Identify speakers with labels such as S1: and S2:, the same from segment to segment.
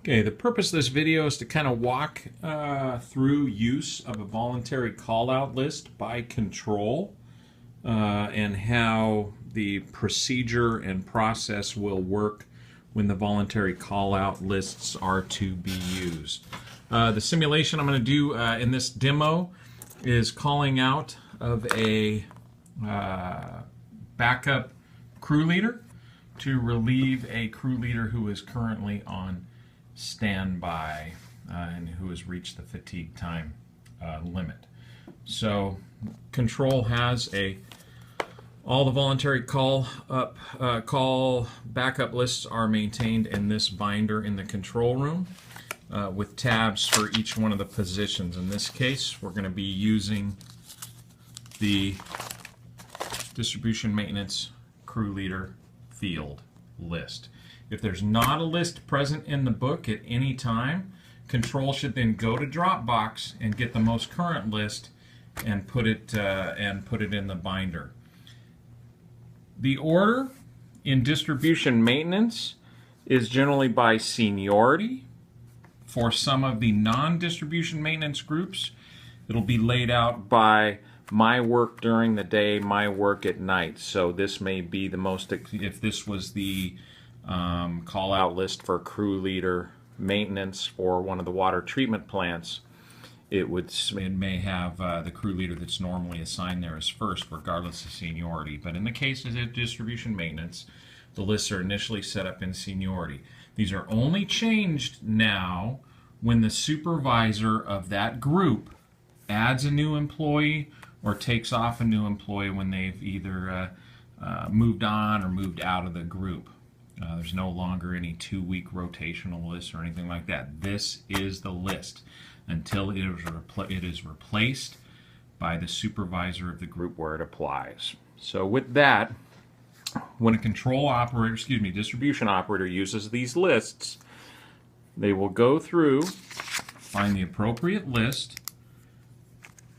S1: Okay, the purpose of this video is to kind of walk through use of a voluntary call-out list by control and how the procedure and process will work when the voluntary call-out lists are to be used. The simulation I'm going to do in this demo is calling out of a backup crew leader to relieve a crew leader who is currently on standby and who has reached the fatigue time limit. So control has all the voluntary call backup lists are maintained in this binder in the control room with tabs for each one of the positions. In this case, we're going to be using the distribution maintenance crew leader field list. If there's not a list present in the book at any time, control should then go to Dropbox and get the most current list and put it in the binder. The order in distribution maintenance is generally by seniority. For some of the non-distribution maintenance groups, it'll be laid out by my work during the day, my work at night. So this may be the most, if this was the call out list for crew leader maintenance for one of the water treatment plants, it may have the crew leader that's normally assigned there as first, regardless of seniority. But in the case of distribution maintenance, the lists are initially set up in seniority. These are only changed now when the supervisor of that group adds a new employee or takes off a new employee when they've either moved on or moved out of the group. There's no longer any 2-week rotational list or anything like that. This is the list until it is replaced by the supervisor of the group where it applies. So with that, when a distribution operator uses these lists, they will go through, find the appropriate list,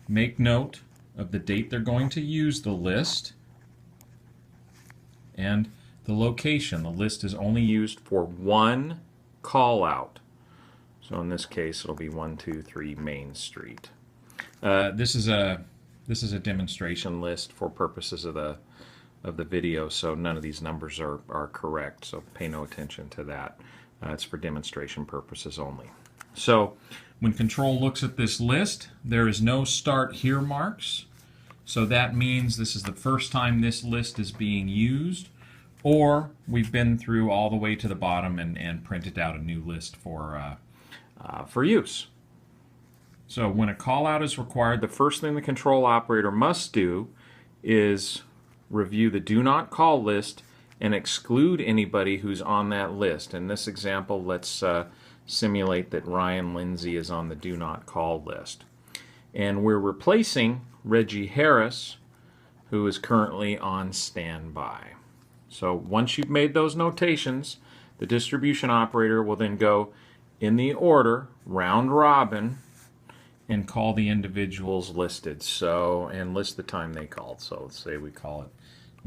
S1: make note of the date they're going to use the list, and the location. The list is only used for one call out. So in this case, it'll be 123 Main Street. This is a demonstration list for purposes of the video, so none of these numbers are correct. So pay no attention to that. It's for demonstration purposes only. So when control looks at this list, there is no start here marks. So that means this is the first time this list is being used, or we've been through all the way to the bottom and printed out a new list for use. So when a call out is required, the first thing the control operator must do is review the do not call list and exclude anybody who's on that list. In this example, let's simulate that Ryan Lindsay is on the do not call list. And we're replacing Reggie Harris, who is currently on standby. So once you've made those notations, the distribution operator will then go in the order, round robin, and call the individuals listed. So, and list the time they called. So let's say we call it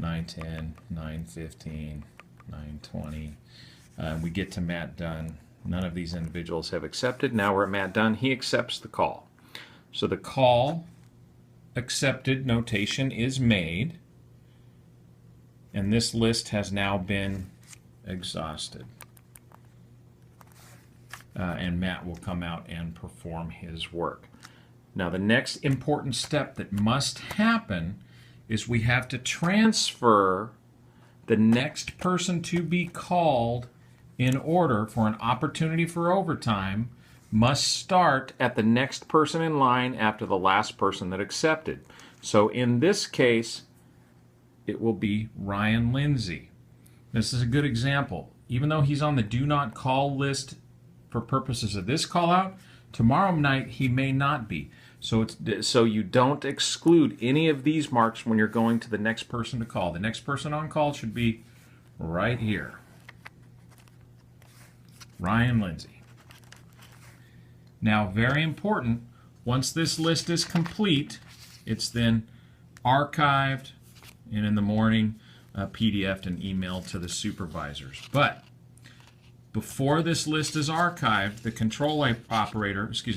S1: 9:10, 9:15, 9:20. We get to Matt Dunn. None of these individuals have accepted. Now we're at Matt Dunn. He accepts the call. So the call accepted notation is made, and this list has now been exhausted. And Matt will come out and perform his work. Now the next important step that must happen is we have to transfer the next person to be called in order for an opportunity for overtime must start at the next person in line after the last person that accepted. So in this case, it will be Ryan Lindsay. This is a good example. Even though he's on the do not call list for purposes of this call out, tomorrow night he may not be. So you don't exclude any of these marks when you're going to the next person to call. The next person on call should be right here. Ryan Lindsay. Now, very important, once this list is complete, it's then archived and in the morning PDF'd and emailed to the supervisors. But Before this list is archived, the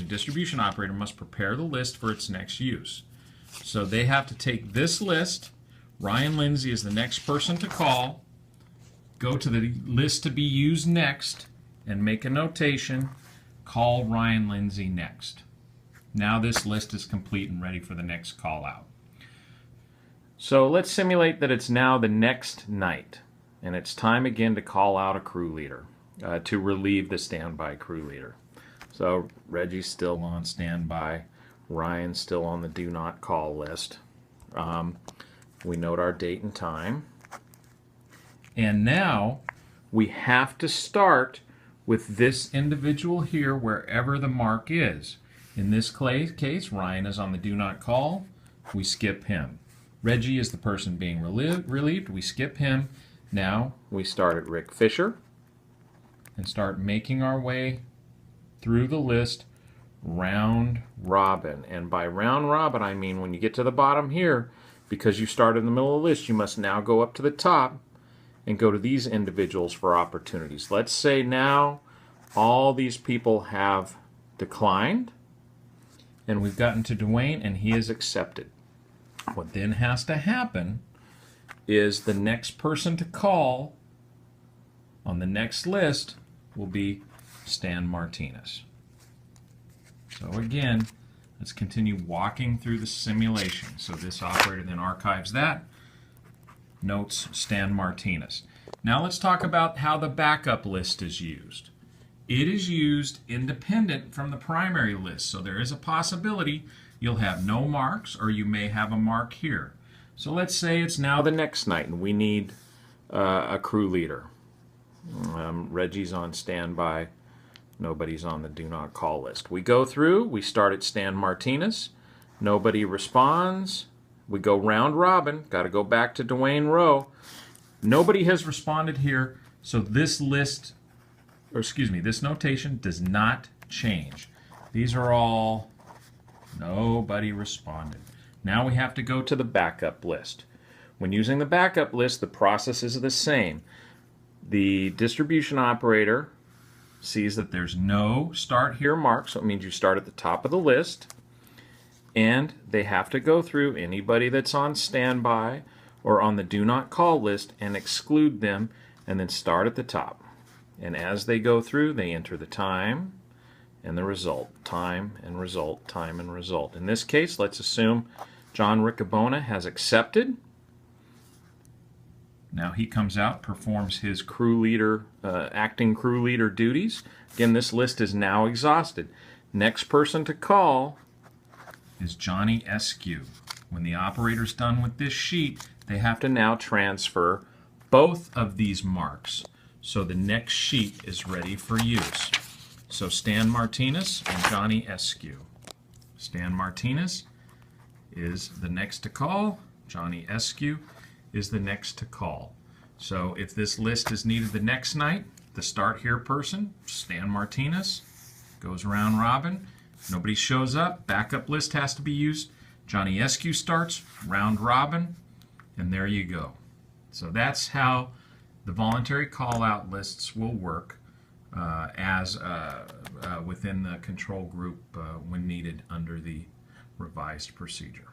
S1: distribution operator must prepare the list for its next use. So they have to take this list, Ryan Lindsay is the next person to call, go to the list to be used next, and make a notation, call Ryan Lindsay next. Now this list is complete and ready for the next call out. So let's simulate that it's now the next night, and it's time again to call out a crew leader to relieve the standby crew leader. So Reggie's still on standby, Ryan's still on the do not call list. We note our date and time. And now we have to start with this individual here wherever the mark is. In this case, Ryan is on the do not call. We skip him. Reggie is the person being relieved. We skip him. Now we start at Rick Fisher and start making our way through the list round robin. And by round robin, I mean when you get to the bottom here, because you started in the middle of the list, you must now go up to the top and go to these individuals for opportunities. Let's say now all these people have declined, and we've gotten to Dwayne, and he is accepted. What then has to happen is the next person to call on the next list will be Stan Martinez. So again, let's continue walking through the simulation. So this operator then archives that, notes Stan Martinez. Now let's talk about how the backup list is used. It is used independent from the primary list. So there is a possibility you'll have no marks, or you may have a mark here. So let's say it's now the next night and we need a crew leader. Reggie's on standby. Nobody's on the do not call list. We go through, we start at Stan Martinez. Nobody responds. We go round robin. Got to go back to Dwayne Rowe. Nobody has responded here, so this list, or excuse me, this notation does not change. These are all nobody responded. Now we have to go to the backup list. When using the backup list, the process is the same. The distribution operator sees that there's no start here mark, so it means you start at the top of the list, and they have to go through anybody that's on standby or on the do not call list and exclude them, and then start at the top. And as they go through, they enter the time and the result. Time and result, time and result. In this case, let's assume John Riccobona has accepted. Now he comes out, performs his crew leader, acting crew leader duties. Again, this list is now exhausted. Next person to call is Johnny Eskew. When the operator's done with this sheet, they have to now transfer both of these marks. So the next sheet is ready for use. So Stan Martinez and Johnny Eskew. Stan Martinez is the next to call. Johnny Eskew is the next to call. So if this list is needed the next night, the start here person, Stan Martinez, goes round robin. Nobody shows up. Backup list has to be used. Johnny Eskew starts, round robin, and there you go. So that's how the voluntary call-out lists will work within the control group when needed under the revised procedure.